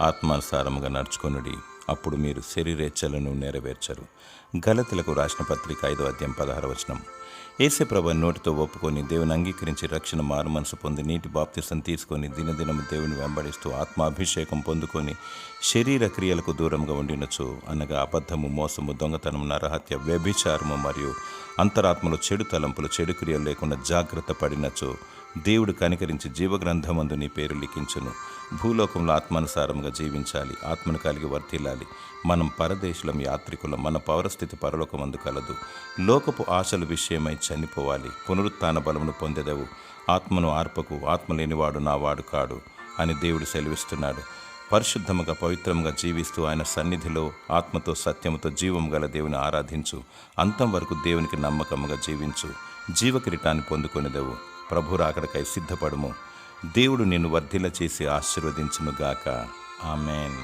ఆత్మానుసారముగా నడుచుకొనుడి, అప్పుడు మీరు శరీరేచ్ఛలను నెరవేర్చరు. గలతీలకు రాసిన పత్రిక 5:16. యేసు ప్రభువుని నోటితో ఒప్పుకొని దేవుని అంగీకరించి రక్షణ మారు మనసు పొంది నీటి బాప్తిసం తీసుకొని దినదినము దేవుని వెంబడిస్తూ ఆత్మాభిషేకం పొందుకొని శరీర క్రియలకు దూరంగా ఉండినచో, అనగా అబద్ధము, మోసము, దొంగతనం, నరహత్య, వ్యభిచారము మరియు అంతరాత్మలో చెడు తలంపులు, చెడు క్రియలు లేకుండా జాగ్రత్త పడినచో, దేవుడు కనికరించి జీవగ్రంథమందు నీ పేరు లిఖించును. భూలోకంలో ఆత్మానుసారంగా జీవించాలి, ఆత్మను కలిగి వర్తిల్లాలి. మనం పరదేశులం, యాత్రికులం. మన పౌరస్థితి పరలోకమందు కలదు. లోకపు ఆశల విషయమై చనిపోవాలి. పునరుత్థాన బలమును పొందెదవు. ఆత్మను ఆర్పకు, ఆత్మ లేనివాడు నా వాడు కాడు అని దేవుడు సెలవిస్తున్నాడు. పరిశుద్ధముగా పవిత్రంగా జీవిస్తూ ఆయన సన్నిధిలో ఆత్మతో సత్యముతో జీవం గల దేవుని ఆరాధించు. అంతం వరకు దేవునికి నమ్మకముగా జీవించు. జీవకిరీటాన్ని పొందుకొనిదెవు. ప్రభు రాకడకై సిద్ధపడుము. దేవుడు నిన్ను వర్ధిల్ల చేసి ఆశీర్వదించునుగాక. ఆమేన్.